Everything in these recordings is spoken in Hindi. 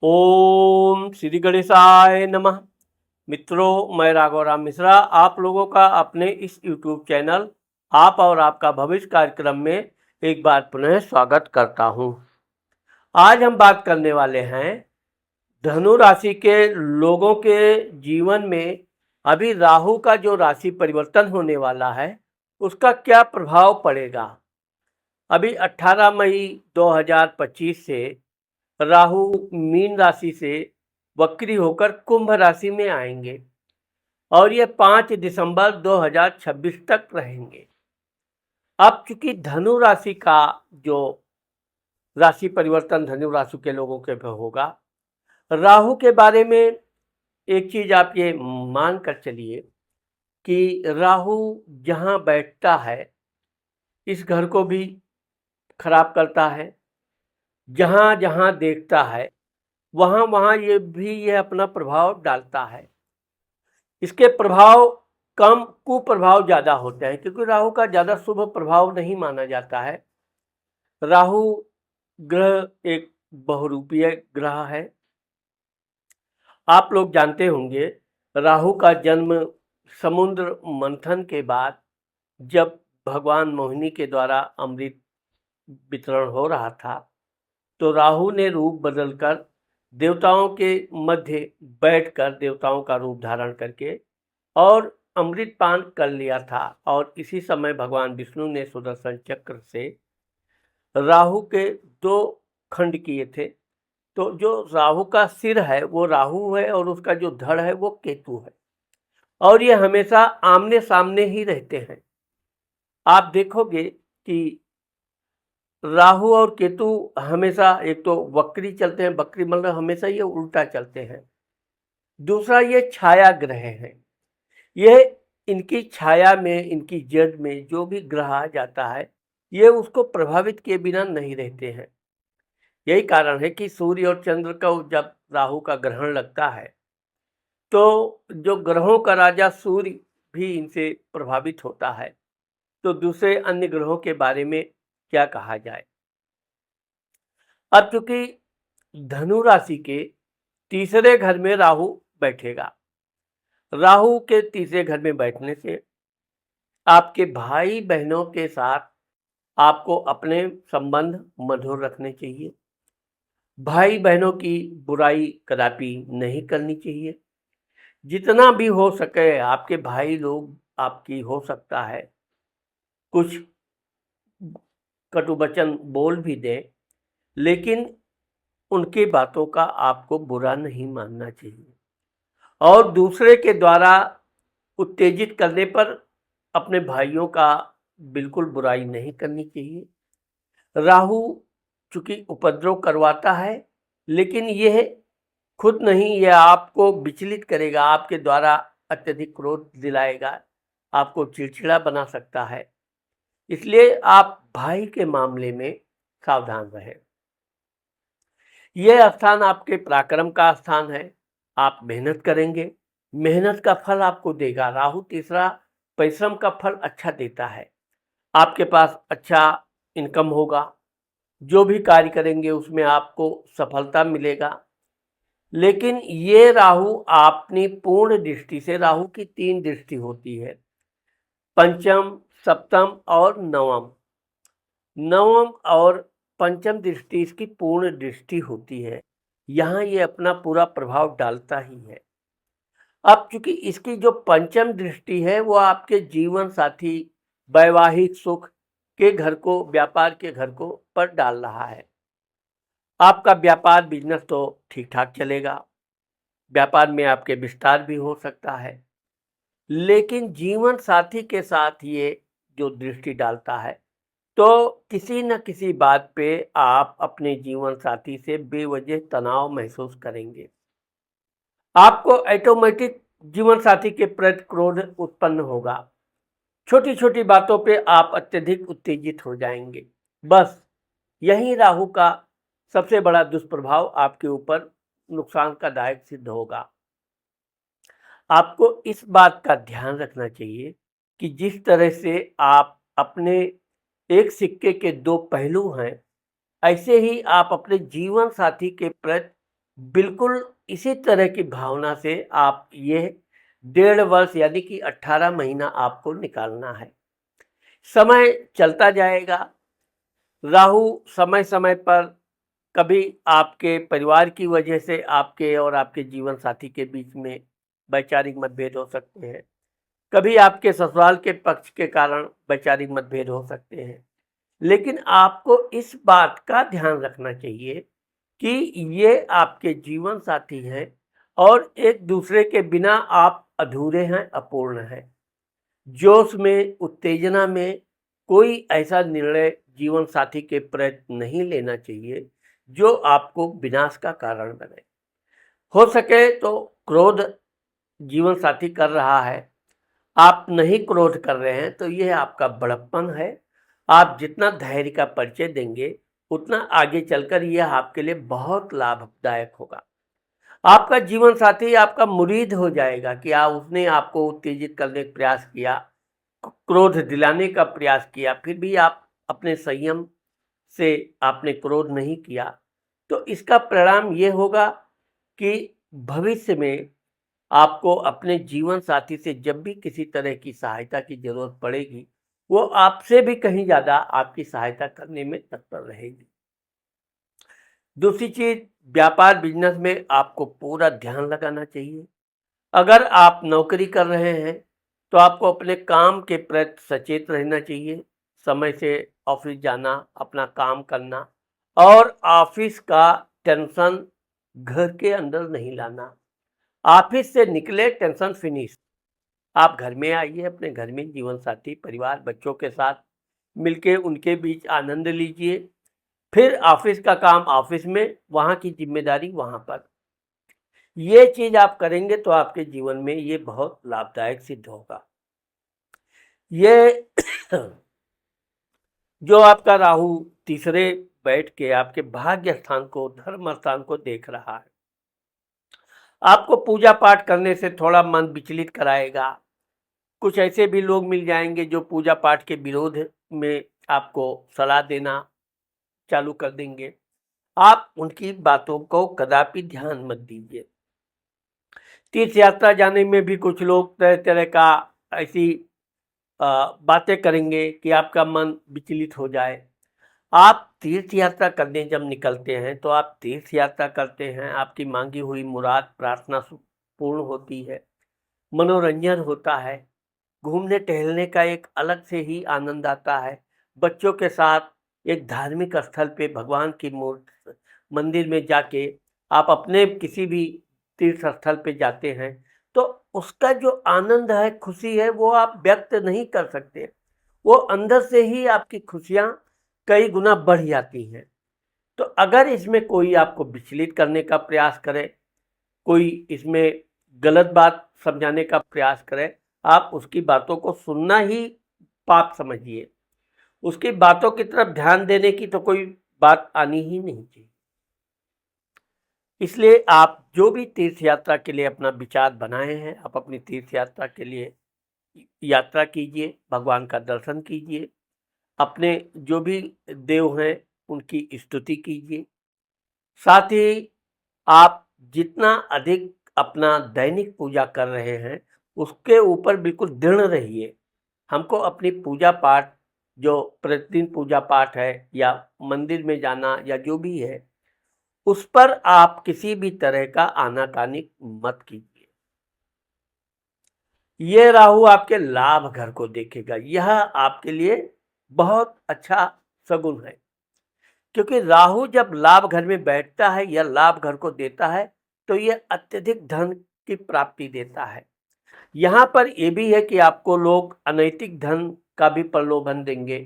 ओम श्री गणेशाय नमः। मित्रों, मैं राघव राम मिश्रा आप लोगों का अपने इस YouTube चैनल आप और आपका भविष्य कार्यक्रम में एक बार पुनः स्वागत करता हूं। आज हम बात करने वाले हैं धनु राशि के लोगों के जीवन में अभी राहु का जो राशि परिवर्तन होने वाला है उसका क्या प्रभाव पड़ेगा। अभी 18 मई 2025 से राहु मीन राशि से वक्री होकर कुंभ राशि में आएंगे और ये 5 दिसंबर 2026 तक रहेंगे। अब चूंकि धनु राशि का जो राशि परिवर्तन धनु राशि के लोगों के पे होगा, राहु के बारे में एक चीज आप ये मान कर चलिए कि राहु जहां बैठता है इस घर को भी खराब करता है, जहां जहां देखता है वहां वहां ये अपना प्रभाव डालता है। इसके प्रभाव कम, कुप्रभाव ज्यादा होते हैं क्योंकि राहु का ज्यादा शुभ प्रभाव नहीं माना जाता है। राहु ग्रह एक बहुरूपीय ग्रह है। आप लोग जानते होंगे राहु का जन्म समुद्र मंथन के बाद जब भगवान मोहिनी के द्वारा अमृत वितरण हो रहा था तो राहु ने रूप बदलकर देवताओं के मध्य बैठकर देवताओं का रूप धारण करके और अमृत पान कर लिया था। और इसी समय भगवान विष्णु ने सुदर्शन चक्र से राहु के 2 खंड किए थे। तो जो राहु का सिर है वो राहु है और उसका जो धड़ है वो केतु है और ये हमेशा आमने सामने ही रहते हैं। आप देखोगे कि राहु और केतु हमेशा एक तो वक्री चलते हैं, वक्री मतलब हमेशा ये उल्टा चलते हैं। दूसरा ये छाया ग्रह हैं। ये इनकी छाया में, इनकी जड़ में जो भी ग्रह आ जाता है ये उसको प्रभावित किए बिना नहीं रहते हैं। यही कारण है कि सूर्य और चंद्र का जब राहु का ग्रहण लगता है तो जो ग्रहों का राजा सूर्य भी इनसे प्रभावित होता है। तो दूसरे अन्य ग्रहों के बारे में क्या कहा जाए। अब चूंकि धनु राशि के तीसरे घर में राहु बैठेगा, राहु के तीसरे घर में बैठने से आपके भाई बहनों के साथ आपको अपने संबंध मधुर रखने चाहिए। भाई बहनों की बुराई कदापि नहीं करनी चाहिए। जितना भी हो सके आपके भाई लोग आपकी हो सकता है कुछ कटु वचन बोल भी दें, लेकिन उनकी बातों का आपको बुरा नहीं मानना चाहिए और दूसरे के द्वारा उत्तेजित करने पर अपने भाइयों का बिल्कुल बुराई नहीं करनी चाहिए। राहु चूंकि उपद्रव करवाता है लेकिन यह खुद नहीं, यह आपको विचलित करेगा, आपके द्वारा अत्यधिक क्रोध दिलाएगा, आपको चिड़चिड़ा बना सकता है। इसलिए आप भाई के मामले में सावधान रहें। यह स्थान आपके पराक्रम का स्थान है। आप मेहनत करेंगे, मेहनत का फल आपको देगा। राहु तीसरा परिश्रम का फल अच्छा देता है। आपके पास अच्छा इनकम होगा, जो भी कार्य करेंगे उसमें आपको सफलता मिलेगा। लेकिन ये राहु अपनी पूर्ण दृष्टि से, राहु की 3 दृष्टि होती है, पंचम, सप्तम और नवम। नवम और पंचम दृष्टि इसकी पूर्ण दृष्टि होती है। यहाँ ये अपना पूरा प्रभाव डालता ही है। अब चूंकि इसकी जो पंचम दृष्टि है वो आपके जीवन साथी, वैवाहिक सुख के घर को, व्यापार के घर को पर डाल रहा है। आपका व्यापार बिजनेस तो ठीक ठाक चलेगा, व्यापार में आपके विस्तार भी हो सकता है, लेकिन जीवन साथी के साथ ये जो दृष्टि डालता है तो किसी न किसी बात पे आप अपने जीवन साथी से बेवजह तनाव महसूस करेंगे। आपको ऑटोमेटिक जीवन साथी के प्रति क्रोध उत्पन्न होगा। छोटी छोटी बातों पे आप अत्यधिक उत्तेजित हो जाएंगे। बस यही राहु का सबसे बड़ा दुष्प्रभाव आपके ऊपर नुकसान का दायक सिद्ध होगा। आपको इस बात का ध्यान रखना चाहिए कि जिस तरह से आप अपने एक सिक्के के 2 पहलू हैं, ऐसे ही आप अपने जीवन साथी के प्रति बिल्कुल इसी तरह की भावना से आप ये 1.5 वर्ष यानी कि 18 महीना आपको निकालना है। समय चलता जाएगा। राहु समय समय पर कभी आपके परिवार की वजह से आपके और आपके जीवन साथी के बीच में वैचारिक मतभेद हो सकते हैं। कभी आपके ससुराल के पक्ष के कारण वैचारिक मतभेद हो सकते हैं। लेकिन आपको इस बात का ध्यान रखना चाहिए कि ये आपके जीवन साथी हैं और एक दूसरे के बिना आप अधूरे हैं, अपूर्ण हैं। जोश में, उत्तेजना में कोई ऐसा निर्णय जीवन साथी के प्रति नहीं लेना चाहिए जो आपको विनाश का कारण बने। हो सके तो क्रोध जीवन साथी कर रहा है, आप नहीं क्रोध कर रहे हैं तो यह आपका बड़प्पन है। आप जितना धैर्य का परिचय देंगे उतना आगे चलकर यह आपके लिए बहुत लाभदायक होगा। आपका जीवन साथी आपका मुरीद हो जाएगा कि उसने आपको उत्तेजित करने का प्रयास किया, क्रोध दिलाने का प्रयास किया, फिर भी आप अपने संयम से आपने क्रोध नहीं किया। तो इसका परिणाम ये होगा कि भविष्य में आपको अपने जीवन साथी से जब भी किसी तरह की सहायता की जरूरत पड़ेगी, वो आपसे भी कहीं ज़्यादा आपकी सहायता करने में तत्पर रहेगी। दूसरी चीज, व्यापार बिजनेस में आपको पूरा ध्यान लगाना चाहिए। अगर आप नौकरी कर रहे हैं तो आपको अपने काम के प्रति सचेत रहना चाहिए। समय से ऑफिस जाना, अपना काम करना और ऑफिस का टेंशन घर के अंदर नहीं लाना। ऑफिस से निकले, टेंशन फिनिश। आप घर में आइए, अपने घर में जीवन साथी, परिवार, बच्चों के साथ मिलके उनके बीच आनंद लीजिए। फिर ऑफिस का काम ऑफिस में, वहाँ की जिम्मेदारी वहाँ पर। ये चीज आप करेंगे तो आपके जीवन में ये बहुत लाभदायक सिद्ध होगा। ये जो आपका राहु तीसरे बैठ के आपके भाग्य स्थान को, धर्म स्थान को देख रहा है, आपको पूजा पाठ करने से थोड़ा मन विचलित कराएगा। कुछ ऐसे भी लोग मिल जाएंगे जो पूजा पाठ के विरोध में आपको सलाह देना चालू कर देंगे। आप उनकी बातों को कदापि ध्यान मत दीजिए। तीर्थ यात्रा जाने में भी कुछ लोग तरह तरह का ऐसी बातें करेंगे कि आपका मन विचलित हो जाए। आप तीर्थ यात्रा करने जब निकलते हैं तो आप तीर्थ यात्रा करते हैं, आपकी मांगी हुई मुराद प्रार्थना पूर्ण होती है, मनोरंजन होता है, घूमने टहलने का एक अलग से ही आनंद आता है। बच्चों के साथ एक धार्मिक स्थल पे भगवान की मूर्ति मंदिर में जाके आप अपने किसी भी तीर्थ स्थल पे जाते हैं तो उसका जो आनंद है, खुशी है, वो आप व्यक्त नहीं कर सकते। वो अंदर से ही आपकी खुशियाँ कई गुना बढ़ जाती हैं। तो अगर इसमें कोई आपको विचलित करने का प्रयास करे, कोई इसमें गलत बात समझाने का प्रयास करे, आप उसकी बातों को सुनना ही पाप समझिए। उसकी बातों की तरफ ध्यान देने की तो कोई बात आनी ही नहीं चाहिए। इसलिए आप जो भी तीर्थ यात्रा के लिए अपना विचार बनाए हैं, आप अपनी तीर्थ यात्रा के लिए यात्रा कीजिए, भगवान का दर्शन कीजिए, अपने जो भी देव हैं उनकी स्तुति कीजिए। साथ ही आप जितना अधिक अपना दैनिक पूजा कर रहे हैं उसके ऊपर बिल्कुल दृढ़ रहिए। हमको अपनी पूजा पाठ, जो प्रतिदिन पूजा पाठ है या मंदिर में जाना या जो भी है, उस पर आप किसी भी तरह का आनाकानी मत कीजिए। ये राहु आपके लाभ घर को देखेगा, यह आपके लिए बहुत अच्छा सगुन है। क्योंकि राहु जब लाभ घर में बैठता है या लाभ घर को देता है तो यह अत्यधिक धन की प्राप्ति देता है। यहाँ पर यह भी है कि आपको लोग अनैतिक धन का भी प्रलोभन देंगे,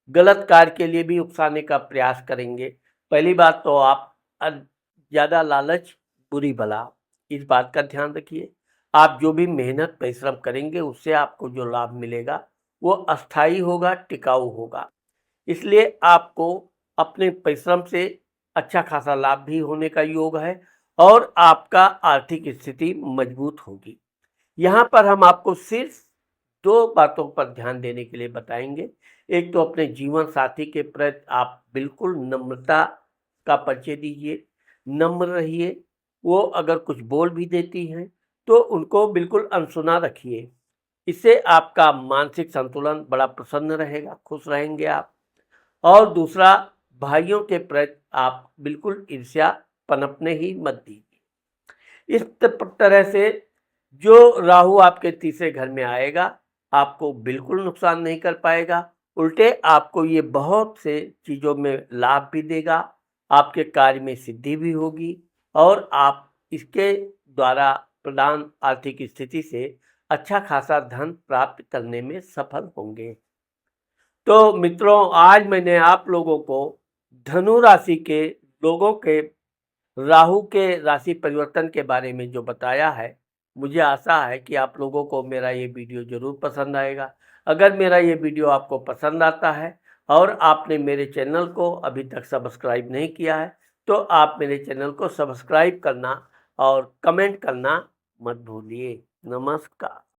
गलत कार्य के लिए भी उकसाने का प्रयास करेंगे। पहली बात तो आप ज़्यादा लालच बुरी बला, इस बात का ध्यान रखिए। आप जो भी मेहनत परिश्रम करेंगे उससे आपको जो लाभ मिलेगा वो अस्थायी होगा, टिकाऊ होगा। इसलिए आपको अपने परिश्रम से अच्छा खासा लाभ भी होने का योग है और आपका आर्थिक स्थिति मजबूत होगी। यहाँ पर हम आपको सिर्फ दो बातों पर ध्यान देने के लिए बताएंगे। एक तो अपने जीवन साथी के प्रति आप बिल्कुल नम्रता का परिचय दीजिए, नम्र रहिए, वो अगर कुछ बोल भी देती हैं तो उनको बिल्कुल अनसुना रखिए। इससे आपका मानसिक संतुलन बड़ा प्रसन्न रहेगा, खुश रहेंगे आप। और दूसरा, भाइयों के प्रति आप बिल्कुल ईर्ष्या पनपने ही मत दीजिए। इस तरह से जो राहु आपके तीसरे घर में आएगा आपको बिल्कुल नुकसान नहीं कर पाएगा, उल्टे आपको ये बहुत से चीज़ों में लाभ भी देगा, आपके कार्य में सिद्धि भी होगी और आप इसके द्वारा प्रदान आर्थिक स्थिति से अच्छा खासा धन प्राप्त करने में सफल होंगे। तो मित्रों, आज मैंने आप लोगों को धनु राशि के लोगों के राहु के राशि परिवर्तन के बारे में जो बताया है, मुझे आशा है कि आप लोगों को मेरा ये वीडियो ज़रूर पसंद आएगा। अगर मेरा ये वीडियो आपको पसंद आता है और आपने मेरे चैनल को अभी तक सब्सक्राइब नहीं किया है, तो आप मेरे चैनल को सब्सक्राइब करना और कमेंट करना मत भूलिए। नमस्कार।